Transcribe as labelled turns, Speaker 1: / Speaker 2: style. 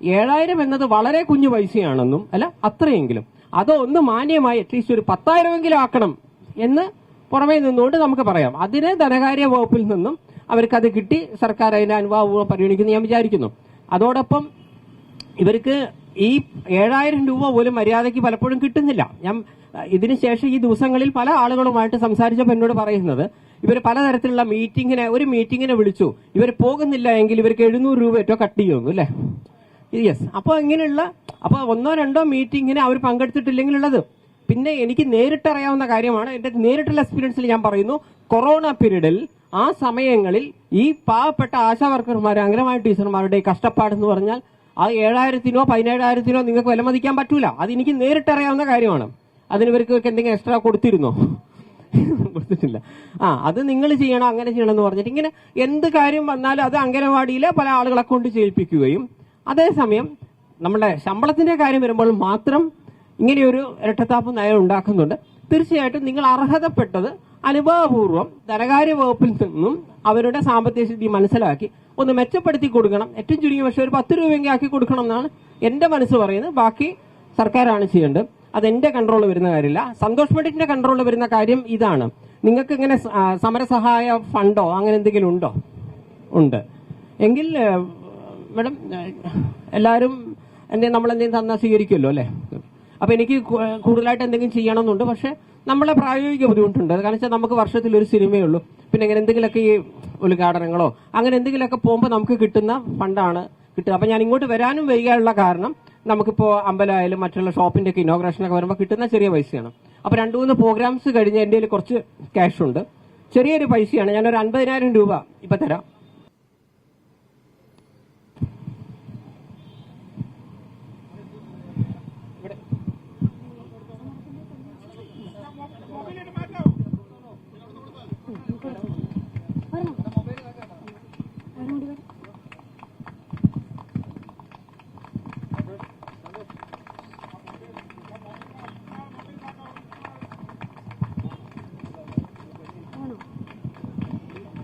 Speaker 1: 7,000 എന്നത് വളരെ കുഞ്ഞു പൈസയാണെന്നും അല്ല അത്രയെങ്കിലും അതോ ഒന്ന് മാന്യമായി അറ്റ്ലീസ്റ്റ് ഒരു 10,000 ആക്കണം എന്ന് പുറമേ നിന്നുകൊണ്ട് നമുക്ക് പറയാം. അതിന് ധനകാര്യ വകുപ്പിൽ നിന്നും അവർക്കത് കിട്ടി, സർക്കാർ അതിന്റെ അനുഭാവം പരിഗണിക്കുന്നു ഞാൻ വിചാരിക്കുന്നു. അതോടൊപ്പം ഇവർക്ക് ഈ 7,000 രൂപ പോലും മര്യാദയ്ക്ക് പലപ്പോഴും കിട്ടുന്നില്ല. ഞാൻ ഇതിനുശേഷം ഈ ദിവസങ്ങളിൽ പല ആളുകളുമായിട്ട് സംസാരിച്ചപ്പോൾ എന്നോട് പറയുന്നത് ഇവർ പലതരത്തിലുള്ള ഒരു മീറ്റിങ്ങിനെ വിളിച്ചു, ഇവർ പോകുന്നില്ല എങ്കിൽ ഇവർക്ക് 700 രൂപ ഏറ്റവും കട്ട് ചെയ്യുന്നു അല്ലേ? യെസ്. അപ്പോൾ ഇങ്ങനെയുള്ള ഒന്നോ രണ്ടോ മീറ്റിങ്ങിന് അവർ പങ്കെടുത്തിട്ടില്ലെങ്കിൽ ഉള്ളത്. പിന്നെ എനിക്ക് നേരിട്ടറിയാവുന്ന കാര്യമാണ്, എന്റെ നേരിട്ടുള്ള എക്സ്പീരിയൻസിൽ ഞാൻ പറയുന്നു, കൊറോണ പീരീഡിൽ ആ സമയങ്ങളിൽ ഈ പാവപ്പെട്ട ആശാ വർക്കർമാർ, അംഗനവാടി ടീച്ചർമാരുടെ കഷ്ടപ്പാടെന്ന് പറഞ്ഞാൽ ആ 7,000-നോ 17,000-നോ നിങ്ങൾക്ക് വിലമതിക്കാൻ പറ്റൂല. അത് എനിക്ക് നേരിട്ടറിയാവുന്ന കാര്യമാണ്. അതിനിവർക്ക് എന്തെങ്കിലും എക്സ്ട്രാ കൊടുത്തിരുന്നോ? കൊടുത്തിട്ടില്ല. അത് നിങ്ങൾ ചെയ്യണം, അങ്ങനെ ചെയ്യണം എന്ന് പറഞ്ഞിട്ട് ഇങ്ങനെ എന്ത് കാര്യം വന്നാലും അത് അംഗനവാടിയിലെ പല ആളുകളെ കൊണ്ട് ചെയ്യിപ്പിക്കുകയും, അതേസമയം നമ്മുടെ ശമ്പളത്തിന്റെ കാര്യം വരുമ്പോൾ മാത്രം ഇങ്ങനെയൊരു ഇരട്ടത്താപ്പ് നയം ഉണ്ടാക്കുന്നുണ്ട്. തീർച്ചയായിട്ടും നിങ്ങൾ അർഹതപ്പെട്ടത് അനുഭാവപൂർവ്വം ധനകാര്യ വകുപ്പിൽ നിന്നും അവരുടെ സാമ്പത്തിക സ്ഥിതി മനസ്സിലാക്കി ഒന്ന് മെച്ചപ്പെടുത്തി കൊടുക്കണം. ഏറ്റവും ചുരുങ്ങിയ പക്ഷേ ഒരു 10 രൂപയെങ്കിലും ആക്കി കൊടുക്കണം എന്നാണ് എന്റെ മനസ്സ് പറയുന്നത്. ബാക്കി സർക്കാരാണ് ചെയ്യേണ്ടത്. അതെന്റെ കൺട്രോളിൽ വരുന്ന കാര്യമില്ല. സന്തോഷ് പണ്ഡിറ്റിന്റെ കൺട്രോളിൽ വരുന്ന കാര്യം ഇതാണ്. നിങ്ങൾക്ക് ഇങ്ങനെ സമരസഹായ ഫണ്ടോ അങ്ങനെ എന്തെങ്കിലും ഉണ്ടോ? ഉണ്ട് എങ്കിൽ മാഡം എല്ലാവരും നമ്മളെന്തെങ്കിലും തന്നാൽ സ്വീകരിക്കുമല്ലോ അല്ലേ? അപ്പൊ എനിക്ക് കൂടുതലായിട്ട് എന്തെങ്കിലും ചെയ്യണമെന്നുണ്ട്. പക്ഷെ നമ്മളെ പ്രായോഗിക ബുദ്ധിമുട്ടുണ്ട്. കാരണം വെച്ചാൽ നമുക്ക് വർഷത്തിൽ ഒരു സിനിമയേ ഉള്ളൂ. പിന്നെ ഇങ്ങനെ എന്തെങ്കിലുമൊക്കെ ഈ ഉദ്ഘാടനങ്ങളോ അങ്ങനെ എന്തെങ്കിലുമൊക്കെ പോകുമ്പോൾ നമുക്ക് കിട്ടുന്ന ഫണ്ടാണ് കിട്ടുക. അപ്പൊ ഞാൻ ഇങ്ങോട്ട് വരാനും വരികയുള്ള കാരണം നമുക്കിപ്പോ അമ്പലമായാലും മറ്റുള്ള ഷോപ്പിന്റെ ഒക്കെ ഇനോഗ്രേഷനൊക്കെ വരുമ്പോൾ കിട്ടുന്ന ചെറിയ പൈസയാണ്. അപ്പൊ 2-3 പ്രോഗ്രാംസ് കഴിഞ്ഞ് എന്റെ കയ്യിൽ കുറച്ച് ക്യാഷ് ഉണ്ട്, ചെറിയൊരു പൈസയാണ്. ഞാനൊരു 50,000 രൂപ ഇപ്പൊ തരാം.